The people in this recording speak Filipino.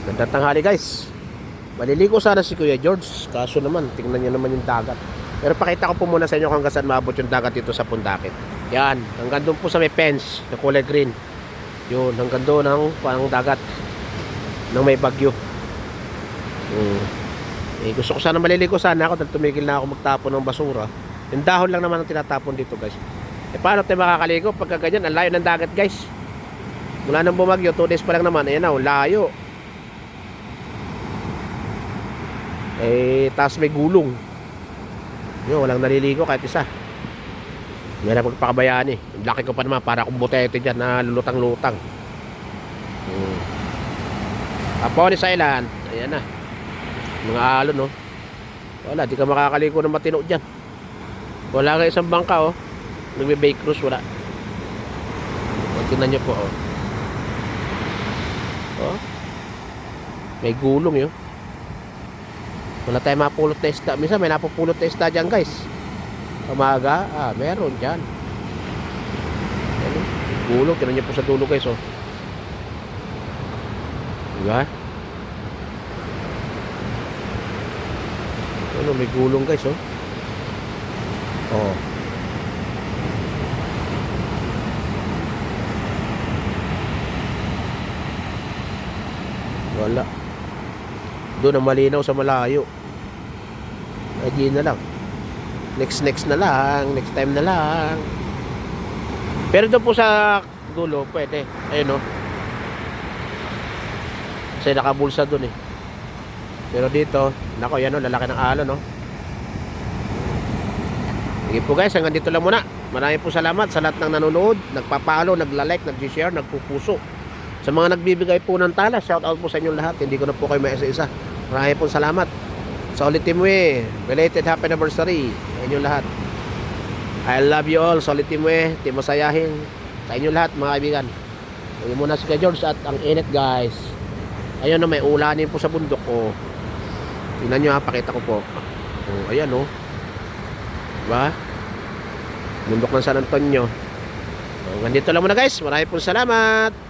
Gandang tanghali guys. Maliligo sana si Kuya George. Kaso naman, tingnan niyo naman yung dagat. Pero pakita ko po muna sa inyo kung hanggang saan maabot yung dagat dito sa Pundakit. Yan, hanggang doon po sa may fence na kulay green. Yun, hanggang doon ang parang dagat ng may bagyo. Gusto ko sana maliligo sana ako dahil tumigil na ako magtapon ng basura. Yung dahon lang naman ang tinatapon dito guys. Paano tayo makakaligo pagka ganyan? Ang layo ng dagat guys. Mula nang bumagyo, 2 days pa lang naman. Ayan na, layo. Taas may gulong. Yun, walang naliligo kahit isa. Meron magpakabayaan eh. Laki ko pa naman para akong butete dyan na lulutang-lutang. Aponis Island. Ayan na. Mga alon no. Wala, di ka makakaligo ng matino dyan. Wala nga isang bangka oh. Nagbe-bay cruise, wala. Tingnan nyo po oh. Oh. May gulong yun. Wala tayong mapulot na isda. Minsan may napupulot na isda dyan guys. Umaga, meron dyan. Ano? Gulong, tingnan nyo po sa dulo guys oh. Diba? Ano, may gulong guys oh. Oh. Wala. Doon ang malinaw sa malayo. Ay di na lang. Next na lang. Next time na lang. Pero doon po sa dulo pwede. Ayun o. Kasi nakabulsa doon eh. Pero dito, nako yan o, lalaki ng alon o. Sige po guys, hanggang dito lang muna. Maraming po salamat sa lahat ng nanonood, nagpapalo, nagla-like, nag-share, nagpupuso. Sa mga nagbibigay po ng tala, shout out po sa inyo lahat. Hindi ko na po kayo may isa-isa. Maraming po salamat. Solid Team We, belated happy anniversary sa inyo lahat. I love you all, Solid Team We, Team Masayahin. Sa inyo lahat mga kaibigan. Ayun muna si Kuya George at ang init guys. Ayun na, may ulanin po sa bundok ko. Tingnan nyo ha, pakita ko po. Ayan o. Diba? Bundok ng San Antonio. Hanggang dito lang muna guys. Maraming po salamat.